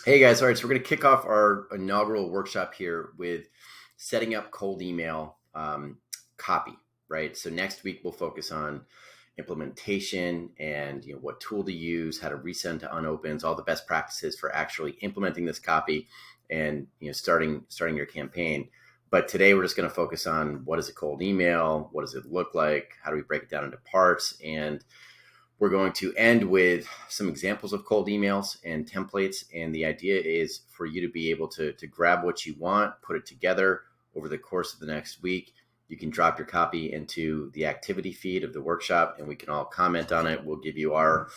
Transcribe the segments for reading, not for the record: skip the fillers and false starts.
Hey guys, all right, so we're going to kick off our inaugural workshop here with setting up cold email copy, right? So next week we'll focus on implementation and what tool to use, how to resend to unopens, all the best practices for actually implementing this copy and starting your campaign. But today we're just going to focus on what is a cold email, what does it look like, how do we break it down into parts, and we're going to end with some examples of cold emails and templates. And the idea is for you to be able to grab what you want, put it together over the course of the next week. You can drop your copy into the activity feed of the workshop and we can all comment on it. We'll give you our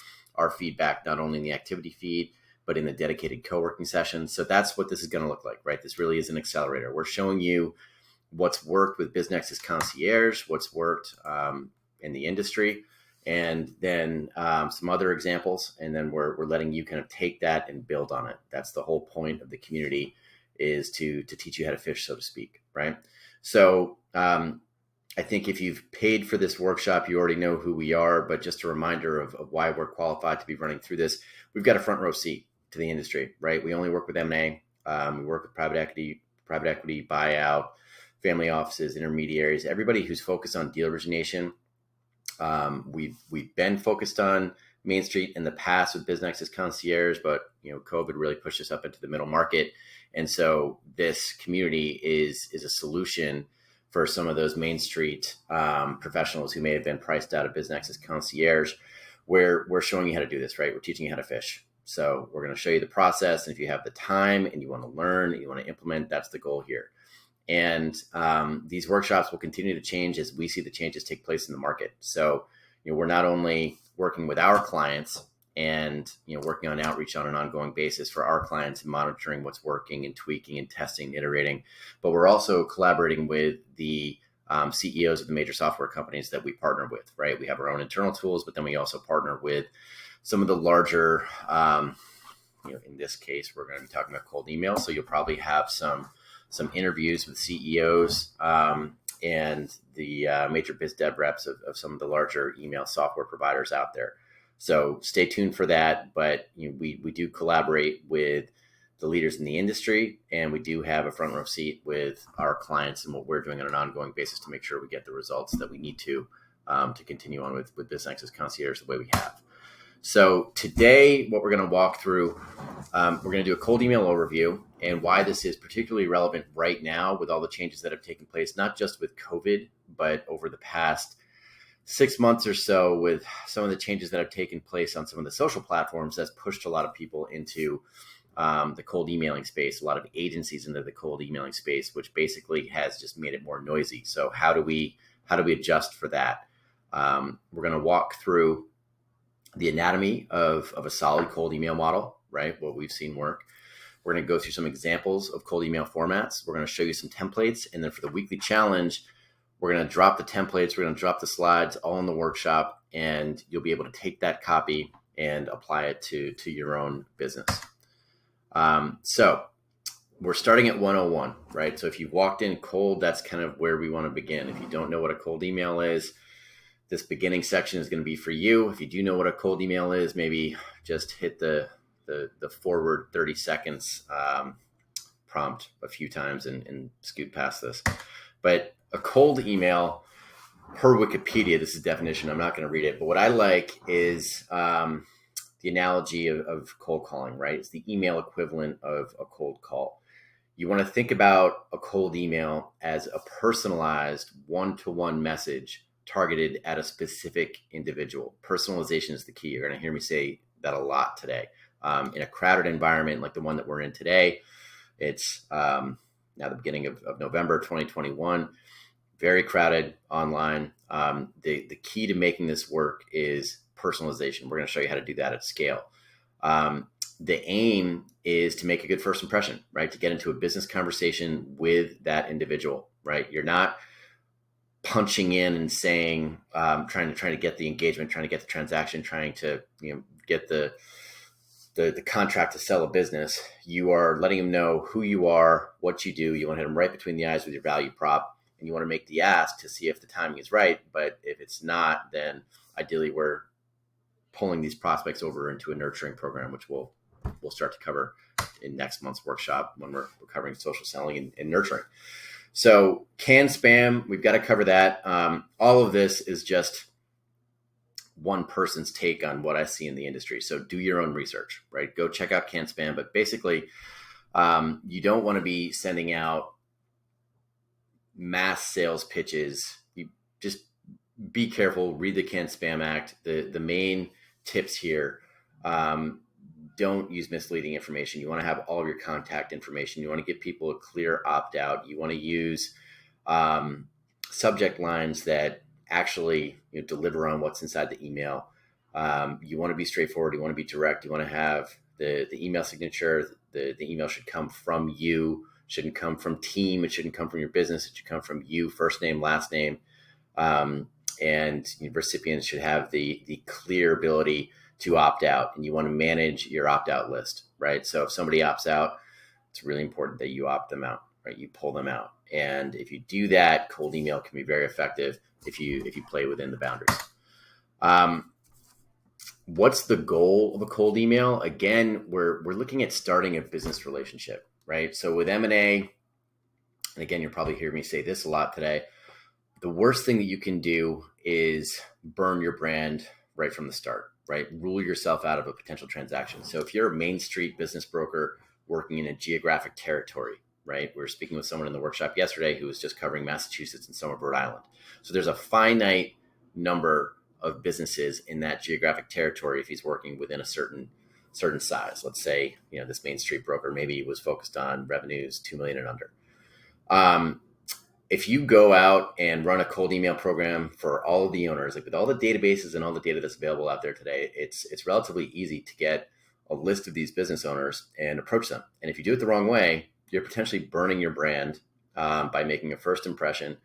feedback, not only in the activity feed, but in the dedicated co-working sessions. So that's what this is going to look like, right? This really is an accelerator. We're showing you what's worked with BizNexus Concierge, what's worked in the industry, and then some other examples. And then we're letting you kind of take that and build on it. That's the whole point of the community, is to teach you how to fish, so to speak, right? So I think if you've paid for this workshop, you already know who we are, but just a reminder of why we're qualified to be running through this. We've got a front row seat to the industry, right? We only work with M&A. We work with private equity, buyout, family offices, intermediaries, everybody who's focused on deal origination. We've been focused on Main Street in the past with BizNexus Concierge, but COVID really pushed us up into the middle market, and so this community is a solution for some of those Main Street professionals who may have been priced out of BizNexus Concierge, where we're showing you how to do this, right? We're teaching you how to fish. So we're going to show you the process, and if you have the time and you want to learn and you want to implement, that's the goal here. And these workshops will continue to change as we see the changes take place in the market. So, we're not only working with our clients and, working on outreach on an ongoing basis for our clients and monitoring what's working and tweaking and testing, iterating, but we're also collaborating with the CEOs of the major software companies that we partner with, right? We have our own internal tools, but then we also partner with some of the larger, in this case, we're going to be talking about cold email. So you'll probably have some interviews with CEOs and the major biz dev reps of some of the larger email software providers out there. So stay tuned for that. But we do collaborate with the leaders in the industry, and we do have a front row seat with our clients and what we're doing on an ongoing basis to make sure we get the results that we need to continue on with BizNexus Concierge the way we have. So today, what we're going to walk through, we're going to do a cold email overview and why this is particularly relevant right now with all the changes that have taken place, not just with COVID, but over the past 6 months or so with some of the changes that have taken place on some of the social platforms that's pushed a lot of people into the cold emailing space, a lot of agencies into the cold emailing space, which basically has just made it more noisy. So how do we adjust for that? We're going to walk through the anatomy of a solid cold email model, right? What we've seen work. We're going to go through some examples of cold email formats. We're going to show you some templates. And then for the weekly challenge, we're going to drop the templates. We're going to drop the slides all in the workshop, and you'll be able to take that copy and apply it to your own business. So we're starting at 101, right? So if you've walked in cold, that's kind of where we want to begin. If you don't know what a cold email is, this beginning section is going to be for you. If you do know what a cold email is, maybe just hit the forward 30 seconds prompt a few times and scoot past this. But a cold email, per Wikipedia, this is definition. I'm not going to read it, but what I like is the analogy of cold calling, right? It's the email equivalent of a cold call. You want to think about a cold email as a personalized one-to-one message targeted at a specific individual. Personalization is the key. You're going to hear me say that a lot today. In a crowded environment like the one that we're in today, it's now the beginning of November 2021, very crowded online. The key to making this work is personalization. We're going to show you how to do that at scale. The aim is to make a good first impression, right? To get into a business conversation with that individual, right? You're not punching in and saying, trying to get the engagement, trying to get the transaction, trying to get the contract to sell a business. You are letting them know who you are, what you do. You want to hit them right between the eyes with your value prop, and you want to make the ask to see if the timing is right. But if it's not, then ideally we're pulling these prospects over into a nurturing program, which we'll start to cover in next month's workshop when we're covering social selling and nurturing. So canned spam, we've got to cover that. All of this is just one person's take on what I see in the industry. So do your own research, right? Go check out canned spam. But basically, you don't want to be sending out mass sales pitches. You just be careful, read the Canned Spam Act. The main tips here, don't use misleading information. You want to have all of your contact information. You want to give people a clear opt-out. You want to use subject lines that actually deliver on what's inside the email. You want to be straightforward. You want to be direct. You want to have the email signature. The email should come from you. Shouldn't come from team. It shouldn't come from your business. It should come from you, first name, last name. And recipients should have the clear ability to opt out, and you want to manage your opt-out list, right? So if somebody opts out, it's really important that you opt them out, right? You pull them out. And if you do that, cold email can be very effective if you play within the boundaries. What's the goal of a cold email? Again, we're looking at starting a business relationship, right? So with M&A, and again, you'll probably hear me say this a lot today, the worst thing that you can do is burn your brand right from the start, right? Rule yourself out of a potential transaction. So if you're a Main Street business broker working in a geographic territory, right? We were speaking with someone in the workshop yesterday who was just covering Massachusetts and some of Rhode Island. So there's a finite number of businesses in that geographic territory if he's working within a certain size. Let's say, this Main Street broker maybe was focused on revenues 2 million and under. If you go out and run a cold email program for all of the owners, like with all the databases and all the data that's available out there today, it's relatively easy to get a list of these business owners and approach them. And if you do it the wrong way, you're potentially burning your brand by making a first impression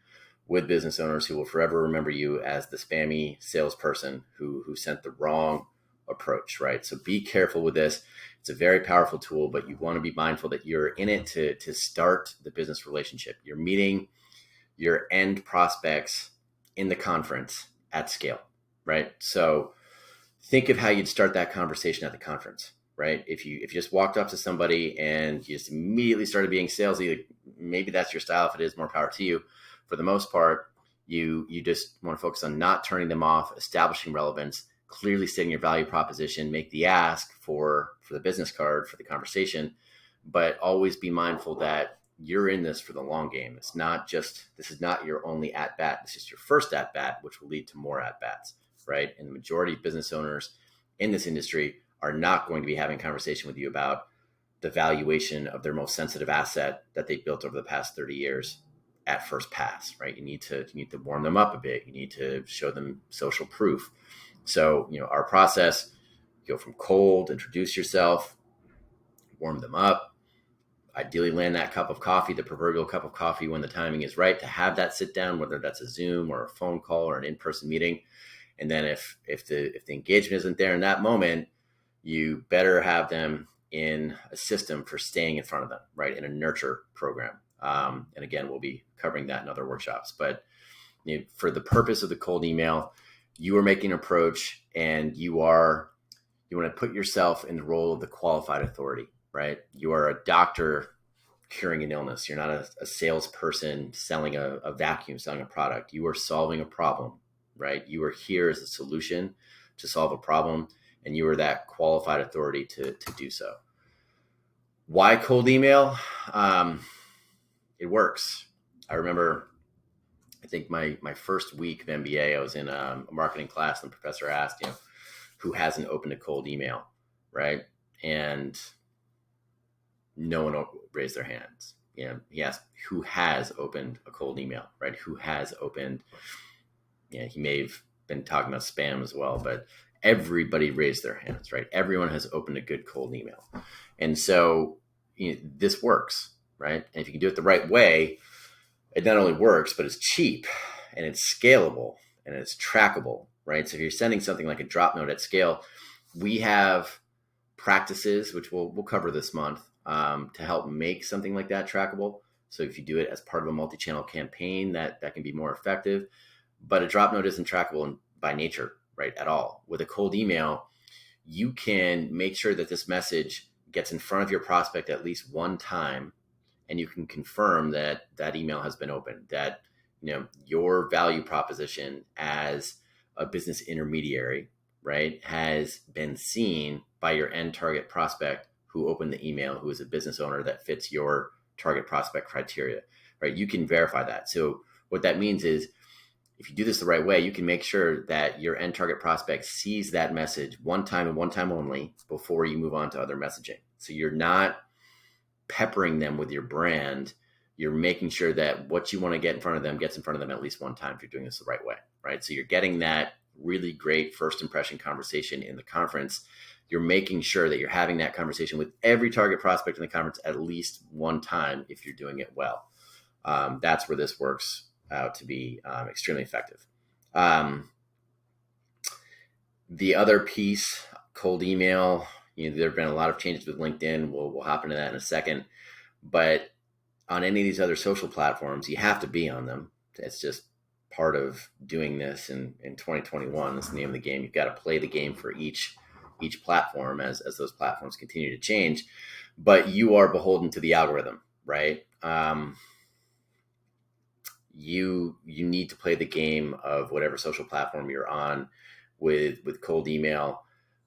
with business owners who will forever remember you as the spammy salesperson who sent the wrong approach, right? So be careful with this. It's a very powerful tool, but you want to be mindful that you're in it to start the business relationship. You're meeting your end prospects in the conference at scale, right? So think of how you'd start that conversation at the conference, right? If you just walked up to somebody and you just immediately started being salesy, like maybe that's your style. If it is, more power to you. For the most part, you just want to focus on not turning them off, establishing relevance, clearly stating your value proposition, make the ask for the business card, for the conversation, but always be mindful that you're in this for the long game. This is not your only at bat. It's just your first at bat, which will lead to more at bats, right? And the majority of business owners in this industry are not going to be having a conversation with you about the valuation of their most sensitive asset that they built over the past 30 years at first pass, right? You need to warm them up a bit. You need to show them social proof. So, our process, go from cold, introduce yourself, warm them up, ideally land that cup of coffee, the proverbial cup of coffee, when the timing is right to have that sit down, whether that's a Zoom or a phone call or an in-person meeting. And then if the engagement isn't there in that moment, you better have them in a system for staying in front of them, right? In a nurture program. And again, we'll be covering that in other workshops. But for the purpose of the cold email, you are making an approach, and you want to put yourself in the role of the qualified authority, right? You are a doctor curing an illness. You're not a salesperson selling a vacuum, selling a product. You are solving a problem, right? You are here as a solution to solve a problem, and you are that qualified authority to do so. Why cold email? It works. I remember, I think my first week of MBA, I was in a marketing class, and the professor asked, who hasn't opened a cold email, right? And no one raised their hands. He asked who has opened a cold email, right? Who has opened, he may have been talking about spam as well, but everybody raised their hands, right? Everyone has opened a good cold email. And so this works, right? And if you can do it the right way, it not only works, but it's cheap, and it's scalable, and it's trackable, right? So if you're sending something like a drop note at scale, we have practices, which we'll cover this month, to help make something like that trackable. So if you do it as part of a multi-channel campaign, that can be more effective. But a drop note isn't trackable by nature, right, at all. With a cold email, you can make sure that this message gets in front of your prospect at least one time, and you can confirm that that email has been opened, that your value proposition as a business intermediary, right, has been seen by your end target prospect who opened the email, who is a business owner that fits your target prospect criteria, right? You can verify that. So what that means is, if you do this the right way, you can make sure that your end target prospect sees that message one time and one time only before you move on to other messaging. So you're not peppering them with your brand. You're making sure that what you want to get in front of them gets in front of them at least one time if you're doing this the right way, right? So you're getting that really great first impression conversation in the conference. You're making sure that you're having that conversation with every target prospect in the conference at least one time if you're doing it well. That's where this works out to be extremely effective. The other piece, cold email, there have been a lot of changes with LinkedIn. We'll hop into that in a second. But on any of these other social platforms, you have to be on them. It's just part of doing this in 2021. That's the name of the game. You've got to play the game for each platform as those platforms continue to change. But you are beholden to the algorithm, right? You need to play the game of whatever social platform you're on. With cold email,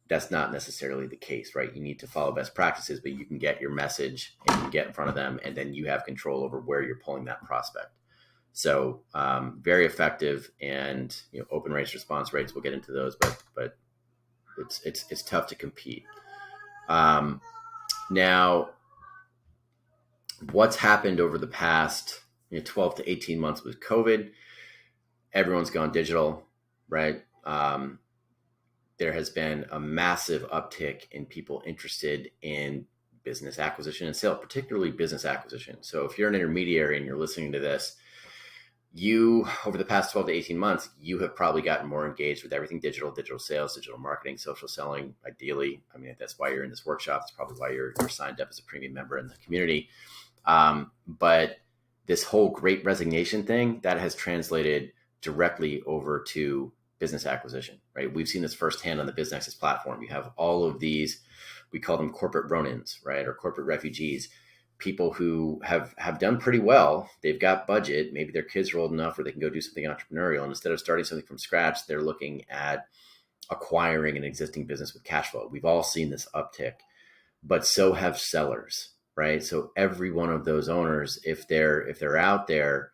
that's not necessarily the case, right? You need to follow best practices, but you can get your message and you can get in front of them, and then you have control over where you're pulling that prospect. So very effective, and open rates, response rates, we'll get into those, but it's tough to compete. Now, what's happened over the past 12 to 18 months with COVID? Everyone's gone digital, right? There has been a massive uptick in people interested in business acquisition and sale, particularly business acquisition. So if you're an intermediary and you're listening to this, you, over the past 12 to 18 months, you have probably gotten more engaged with everything digital sales, digital marketing, social selling, ideally. I mean, that's why you're in this workshop. It's probably why you're signed up as a premium member in the community. But this whole great resignation thing, that has translated directly over to business acquisition, right? We've seen this firsthand on the BizNexus platform. You have all of these, we call them corporate run-ins, right? Or corporate refugees, people who have done pretty well. They've got budget. Maybe their kids are old enough where they can go do something entrepreneurial. And instead of starting something from scratch, they're looking at acquiring an existing business with cash flow. We've all seen this uptick, but so have sellers, right? So every one of those owners, if they're out there,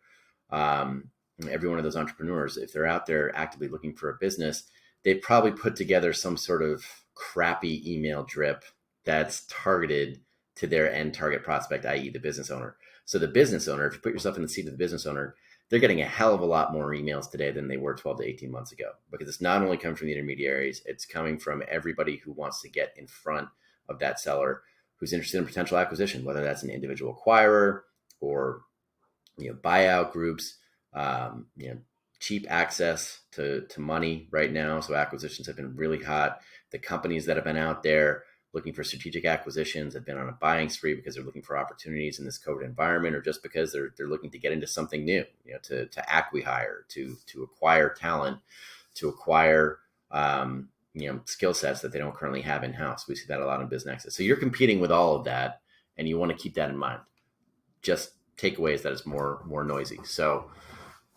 every one of those entrepreneurs, if they're out there actively looking for a business, they probably put together some sort of crappy email drip that's targeted to their end target prospect, i.e. the business owner. So the business owner, if you put yourself in the seat of the business owner, they're getting a hell of a lot more emails today than they were 12 to 18 months ago, because it's not only coming from the intermediaries, it's coming from everybody who wants to get in front of that seller who's interested in potential acquisition, whether that's an individual acquirer or buyout groups, cheap access to money right now. So acquisitions have been really hot. The companies that have been out there looking for strategic acquisitions have been on a buying spree because they're looking for opportunities in this COVID environment, or just because they're looking to get into something new, to acqui-hire, to acquire talent, to acquire skill sets that they don't currently have in-house. We see that a lot in BizNexus. So you're competing with all of that, and you want to keep that in mind. Just takeaway is that it's more noisy. So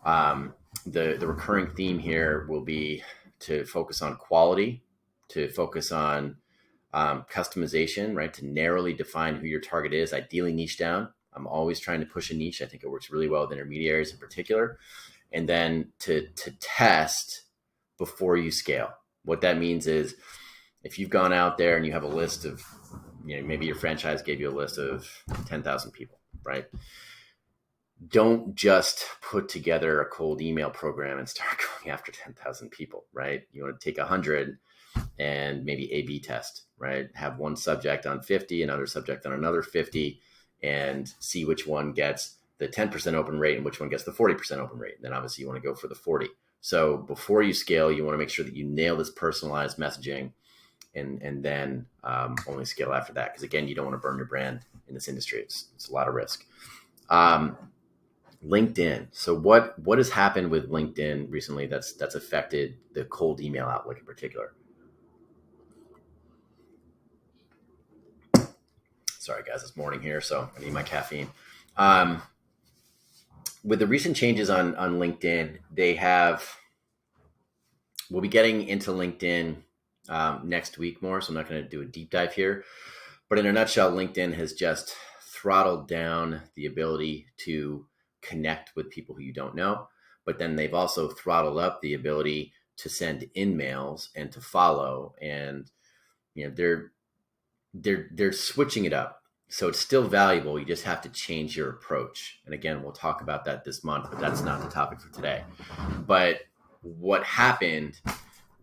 the recurring theme here will be to focus on quality, to focus on customization, right? To narrowly define who your target is, ideally niche down. I'm always trying to push a niche. I think it works really well with intermediaries in particular. And then to test before you scale. What that means is, if you've gone out there and you have a list of, maybe your franchise gave you a list of 10,000 people, right? Don't just put together a cold email program and start going after 10,000 people, right? You want to take 100 and maybe A/B test, right? Have one subject on 50, another subject on another 50, and see which one gets the 10% open rate and which one gets the 40% open rate. And then obviously you want to go for the 40. So before you scale, you want to make sure that you nail this personalized messaging, and then only scale after that. Because again, you don't want to burn your brand in this industry. It's a lot of risk. LinkedIn. So what has happened with LinkedIn recently that's affected the cold email outlook in particular? Sorry guys, it's morning here, so I need my caffeine. With the recent changes on LinkedIn, we'll be getting into LinkedIn next week more, so I'm not going to do a deep dive here. But in a nutshell, LinkedIn has just throttled down the ability to connect with people who you don't know, but then they've also throttled up the ability to send in-mails and to follow, and they're switching it up. So it's still valuable. You just have to change your approach. And again, we'll talk about that this month, but that's not the topic for today. But what happened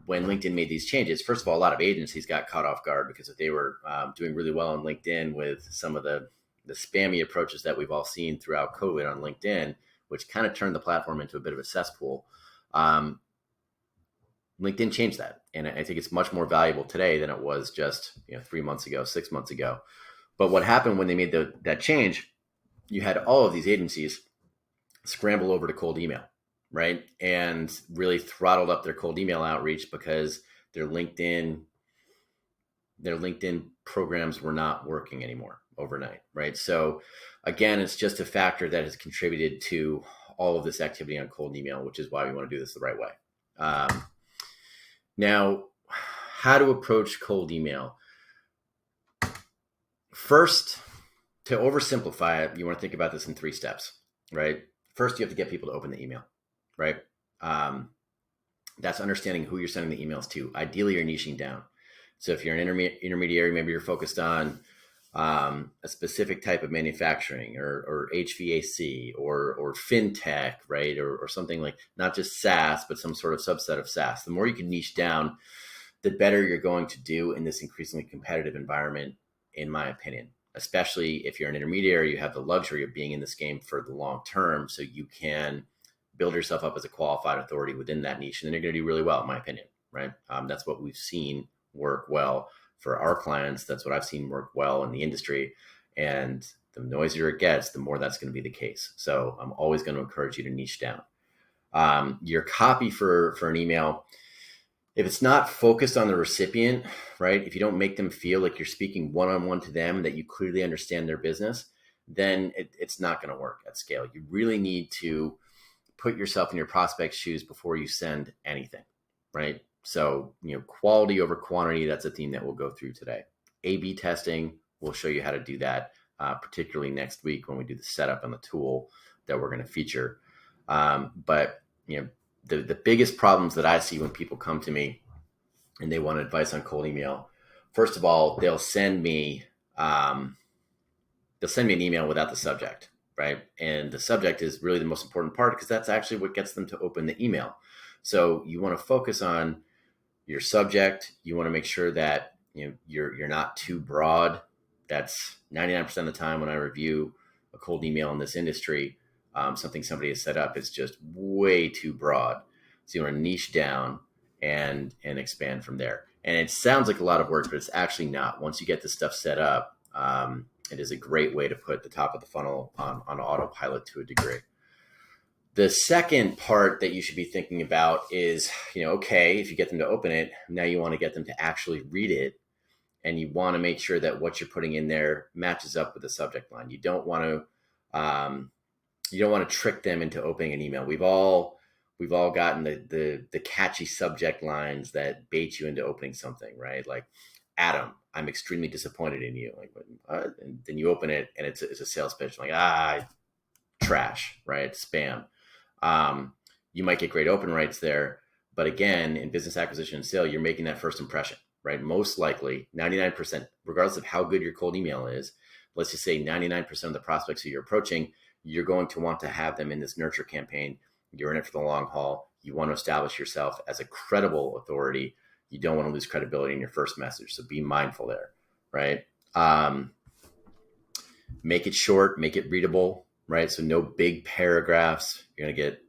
when LinkedIn made these changes, first of all, a lot of agencies got caught off guard because they were doing really well on LinkedIn with some of the spammy approaches that we've all seen throughout COVID on LinkedIn, which kind of turned the platform into a bit of a cesspool. LinkedIn changed that. And I think it's much more valuable today than it was just 3 months ago, 6 months ago. But what happened when they made that change, you had all of these agencies scramble over to cold email, right? And really throttled up their cold email outreach because their LinkedIn programs were not working anymore overnight, right? So again, it's just a factor that has contributed to all of this activity on cold email, which is why we want to do this the right way. Now, how to approach cold email. First, to oversimplify it, you want to think about this in 3 steps, right? First, you have to get people to open the email, right? That's understanding who you're sending the emails to. Ideally, you're niching down. So if you're an intermediary, maybe you're focused on a specific type of manufacturing or HVAC or fintech, right? Or something like not just SaaS, but some sort of subset of SaaS. The more you can niche down, the better you're going to do in this increasingly competitive environment, in my opinion. Especially if you're an intermediary, you have the luxury of being in this game for the long term, so you can build yourself up as a qualified authority within that niche, and then you're going to do really well, in my opinion, right? That's what we've seen work well for our clients. That's what I've seen work well in the industry, and the noisier it gets, the more that's going to be the case. So I'm always going to encourage you to niche down. Your copy for an email, if it's not focused on the recipient, right? If you don't make them feel like you're speaking one-on-one to them, that you clearly understand their business, then it's not going to work at scale. You really need to put yourself in your prospect's shoes before you send anything, right? So, quality over quantity, that's a theme that we'll go through today. A/B testing, we'll show you how to do that, particularly next week when we do the setup and the tool that we're going to feature. But the biggest problems that I see when people come to me and they want advice on cold email, first of all, they'll send me an email without the subject, right? And the subject is really the most important part because that's actually what gets them to open the email. So you want to focus on your subject. You want to make sure that you're not too broad. That's 99% of the time when I review a cold email in this industry. Something somebody has set up is just way too broad. So you want to niche down and expand from there. And it sounds like a lot of work, but it's actually not. Once you get this stuff set up, it is a great way to put the top of the funnel on autopilot to a degree. The second part that you should be thinking about is, okay, if you get them to open it, now you want to get them to actually read it. And you want to make sure that what you're putting in there matches up with the subject line. You don't want to trick them into opening an email. We've all gotten the catchy subject lines that bait you into opening something, right? Like, Adam, I'm extremely disappointed in you. Like, and then you open it and it's a sales pitch. Like, trash, right? Spam. You might get great open rates there, but again, in business acquisition and sale, you're making that first impression, right? Most likely 99%, regardless of how good your cold email is, let's just say 99% of the prospects who you're approaching, you're going to want to have them in this nurture campaign. You're in it for the long haul. You want to establish yourself as a credible authority. You don't want to lose credibility in your first message. So be mindful there, right? Make it short, make it readable, right? So no big paragraphs. You're going to get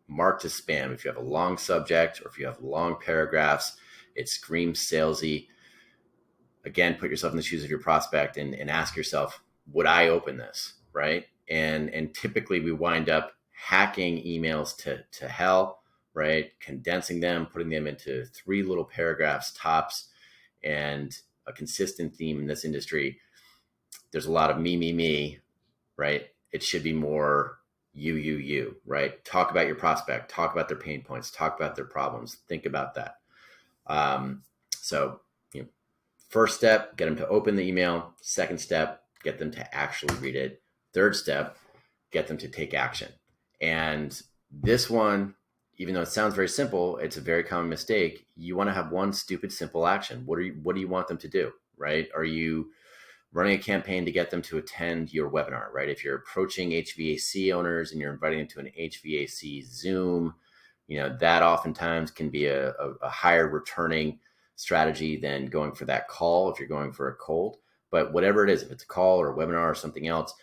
marked as spam. If you have a long subject or if you have long paragraphs, it screams salesy. Again, put yourself in the shoes of your prospect and ask yourself, would I open this, right? And typically we wind up hacking emails to hell, right? Condensing them, putting them into 3 little paragraphs tops. And a consistent theme in this industry there's a lot of me, right? It should be more you, right? Talk about your prospect, talk about their pain points, talk about their problems. Think about that. So, first step, get them to open the email. Second step, get them to actually read it. Third step, get them to take action. And this one, even though it sounds very simple, it's a very common mistake. You want to have one stupid, simple action. What do you want them to do, right? Are you running a campaign to get them to attend your webinar, right? If you're approaching HVAC owners and you're inviting them to an HVAC Zoom, that oftentimes can be a higher returning strategy than going for that call if you're going for a cold. But whatever it is, if it's a call or a webinar or something else,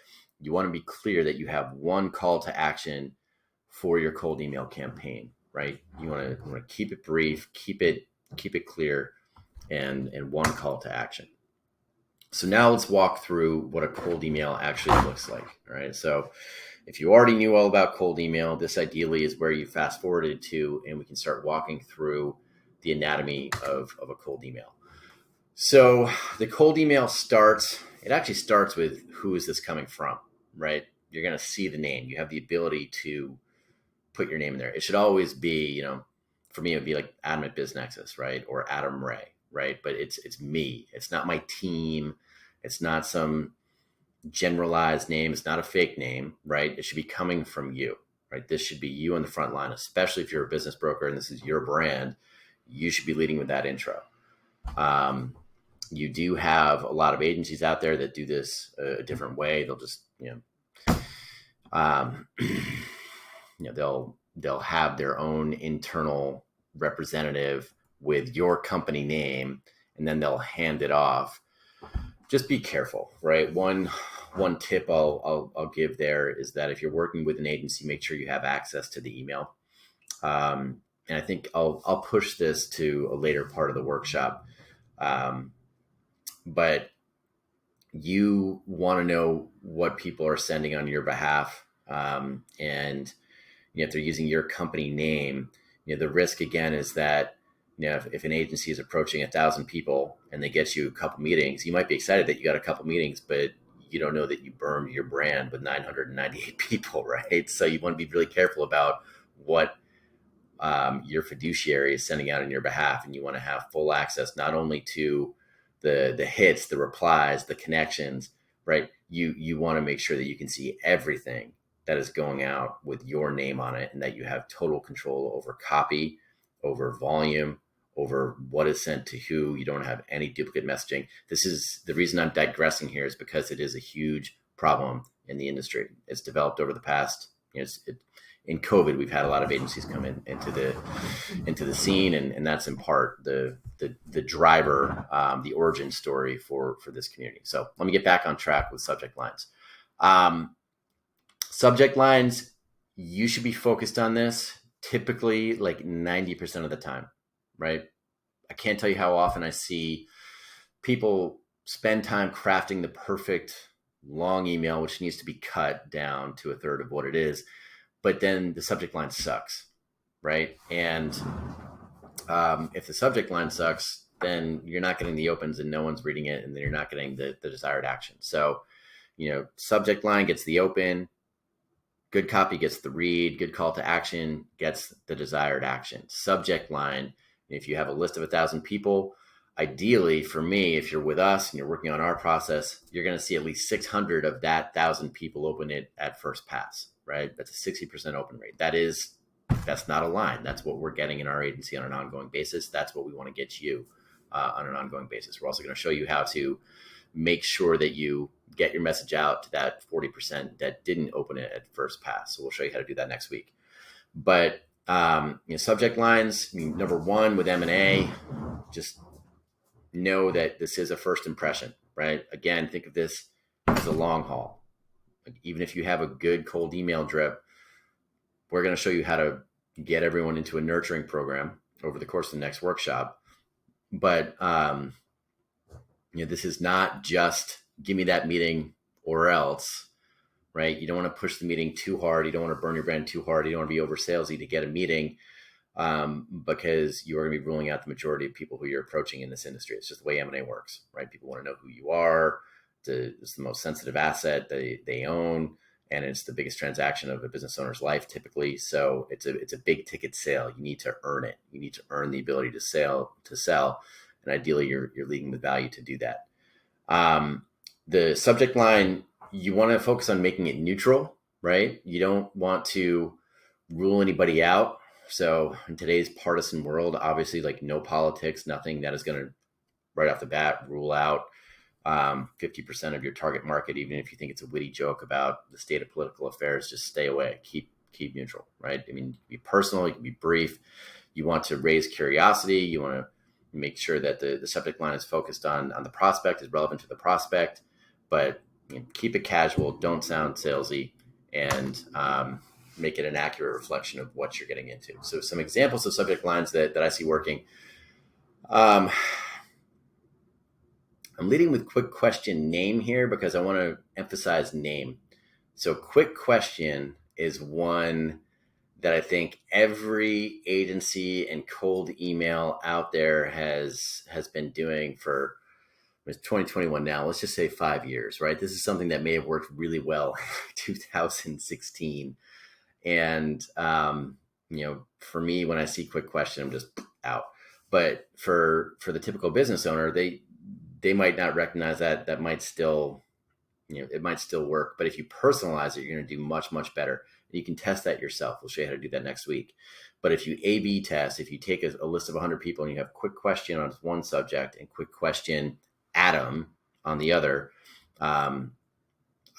you want to be clear that you have one call to action for your cold email campaign, right? You want to keep it brief, keep it clear, and one call to action. So now let's walk through what a cold email actually looks like. All right. So if you already knew all about cold email, this ideally is where you fast forwarded to, and we can start walking through the anatomy of a cold email. So the cold email actually starts with, who is this coming from, right? You're going to see the name. You have the ability to put your name in there. It should always be, for me, it would be like Adam at BizNexus, right? Or Adam Ray, right? But it's me. It's not my team. It's not some generalized name. It's not a fake name, right? It should be coming from you, right? This should be you on the front line, especially if you're a business broker and this is your brand. You should be leading with that intro. You do have a lot of agencies out there that do this a different way. They'll just, they'll have their own internal representative with your company name, and then they'll hand it off. Just be careful, right? One tip I'll give there is that if you're working with an agency, make sure you have access to the email. And I think I'll push this to a later part of the workshop. But you want to know what people are sending on your behalf. And if they're using your company name, the risk again is that, if an agency is approaching 1,000 people and they get you a couple meetings, you might be excited that you got a couple meetings, but you don't know that you burned your brand with 998 people, right? So you want to be really careful about what your fiduciary is sending out on your behalf. And you want to have full access, not only to the hits, the replies, the connections, right? You want to make sure that you can see everything that is going out with your name on it, and that you have total control over copy, over volume, over what is sent to who. You don't have any duplicate messaging. This is the reason I'm digressing here, is because it is a huge problem in the industry. It's developed over the past, in COVID, we've had a lot of agencies come into the scene, and that's in part the driver, the origin story for this community. So let me get back on track with subject lines. Subject lines, you should be focused on this typically like 90% of the time, right? I can't tell you how often I see people spend time crafting the perfect long email, which needs to be cut down to a third of what it is, but then the subject line sucks, right? And if the subject line sucks, then you're not getting the opens and no one's reading it, and then you're not getting the desired action. So, subject line gets the open, good copy gets the read, good call to action gets the desired action. Subject line, if you have a list of 1,000 people, ideally for me, if you're with us and you're working on our process, you're going to see at least 600 of that 1,000 people open it at first pass, right? That's a 60% open rate. That's not a line. That's what we're getting in our agency on an ongoing basis. That's what we want to get you on an ongoing basis. We're also going to show you how to make sure that you get your message out to that 40% that didn't open it at first pass. So we'll show you how to do that next week. But subject lines, number one with M&A, just know that this is a first impression, right? Again, think of this as a long haul. Like, even if you have a good cold email drip, we're going to show you how to get everyone into a nurturing program over the course of the next workshop. But this is not just give me that meeting or else, right? You don't want to push the meeting too hard. You don't want to burn your brand too hard. You don't want to be over salesy to get a meeting, because you are going to be ruling out the majority of people who you're approaching in this industry. It's just the way M&A works, right? People want to know who you are. it's the most sensitive asset they own, and it's the biggest transaction of a business owner's life typically. So it's a big ticket sale. You need to earn it. You need to earn the ability to sell, and ideally you're leading with value to do that. The subject line, you want to focus on making it neutral, right? You don't want to rule anybody out. So in today's partisan world, obviously, like, no politics, nothing that is going to right off the bat rule out 50% of your target market. Even if you think it's a witty joke about the state of political affairs, just stay away. Keep neutral, right? I mean, you can be personal, you can be brief. You want to raise curiosity. You want to make sure that the subject line is focused on the prospect, is relevant to the prospect, but keep it casual. Don't sound salesy, and make it an accurate reflection of what you're getting into. So some examples of subject lines that I see working. I'm leading with quick question name here because I want to emphasize name. So quick question is one that I think every agency and cold email out there has been doing for, it's 2021 now, let's just say 5 years, right? This is something that may have worked really well in 2016. And, for me, when I see quick question, I'm just out. But for the typical business owner, they might not recognize that might still, it might still work. But if you personalize it, you're going to do much, much better. And you can test that yourself. We'll show you how to do that next week. But if you A/B test, if you take a list of 100 people and you have quick question on one subject and quick question Adam on the other,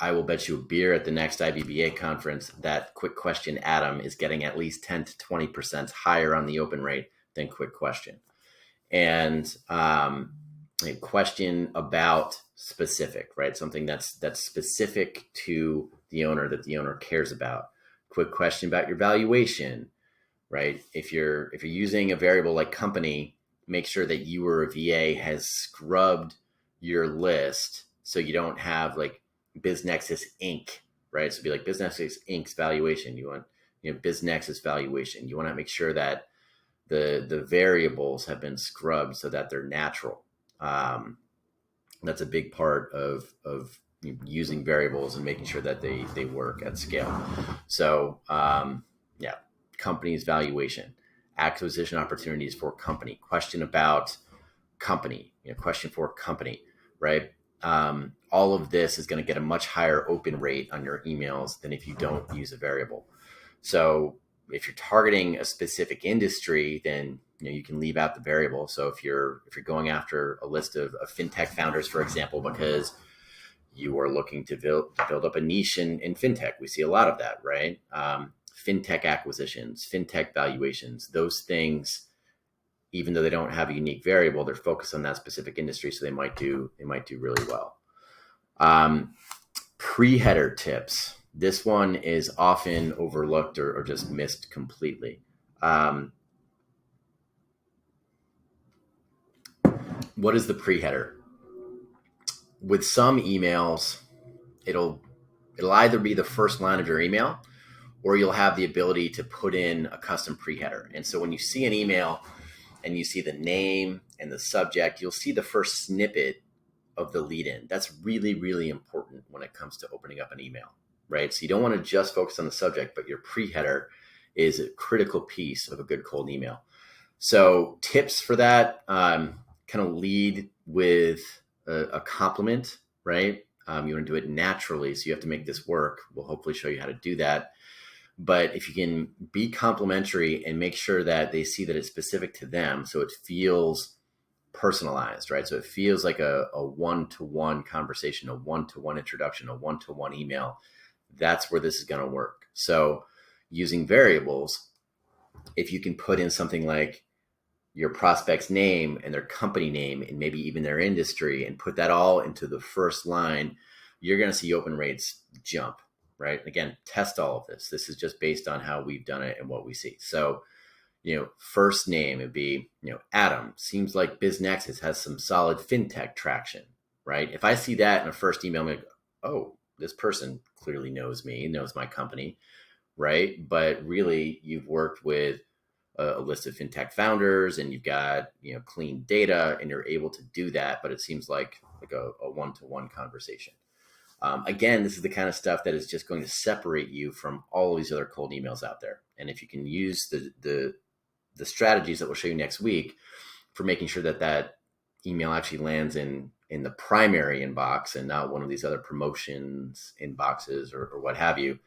I will bet you a beer at the next IBBA conference that quick question Adam is getting at least 10 to 20% higher on the open rate than quick question. And a question about specific, right? Something that's specific to the owner, that the owner cares about. Quick question about your valuation, right? If you're using a variable like company, make sure that you or a VA has scrubbed your list so you don't have like BizNexus Inc., right? So it'd be like BizNexus Inc.'s valuation. You want BizNexus valuation. You want to make sure that the variables have been scrubbed so that they're natural. That's a big part of using variables and making sure that they work at scale. So company's valuation, acquisition opportunities for company, question about company, question for company, right? All of this is going to get a much higher open rate on your emails than if you don't use a variable. So if you're targeting a specific industry, then you can leave out the variable. So if you're going after a list of fintech founders, for example, because you are looking to build up a niche in fintech, we see a lot of that, right? Fintech acquisitions, fintech valuations, those things, even though they don't have a unique variable, they're focused on that specific industry, so they might do really well. Pre-header tips. This one is often overlooked or just missed completely. What is the pre-header? With some emails, it'll either be the first line of your email, or you'll have the ability to put in a custom pre-header. And so when you see an email and you see the name and the subject, you'll see the first snippet of the lead in. That's really, really important when it comes to opening up an email, right? So you don't want to just focus on the subject, but your pre-header is a critical piece of a good cold email. So tips for that, kind of lead with a compliment, right? You want to do it naturally, so you have to make this work. We'll hopefully show you how to do that. But if you can be complimentary and make sure that they see that it's specific to them, so it feels personalized, right? So it feels like a one-to-one conversation, a one-to-one introduction, a one-to-one email. That's where this is going to work. So using variables, if you can put in something like your prospect's name and their company name and maybe even their industry and put that all into the first line, you're going to see open rates jump, right? Again, test all of this. This is just based on how we've done it and what we see. So, first name would be, Adam. Seems like BizNexus has some solid fintech traction, right? If I see that in a first email, I'm like, oh, this person clearly knows me, knows my company, right? But really, you've worked with a list of fintech founders and you've got, clean data and you're able to do that. But it seems like like a one-to-one conversation. Again, this is the kind of stuff that is just going to separate you from all these other cold emails out there. And if you can use the strategies that we'll show you next week for making sure that email actually lands in the primary inbox and not one of these other promotions inboxes or what have you,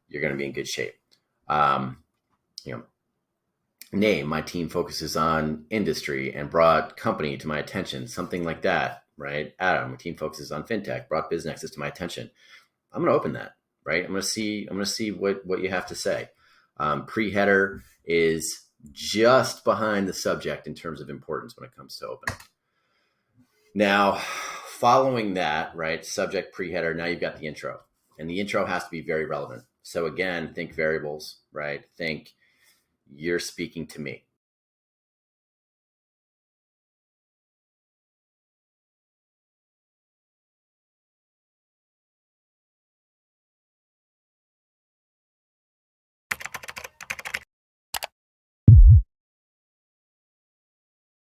you're going to be in good shape. Name, my team focuses on industry and brought company to my attention, something like that, right? Adam, my team focuses on fintech, brought BizNexus to my attention. I'm going to open that, right? I'm going to see what you have to say. Pre-header is just behind the subject in terms of importance when it comes to opening. Now, following that, right, subject, pre-header, now you've got the intro. And the intro has to be very relevant. So again, think variables, right? Think you're speaking to me.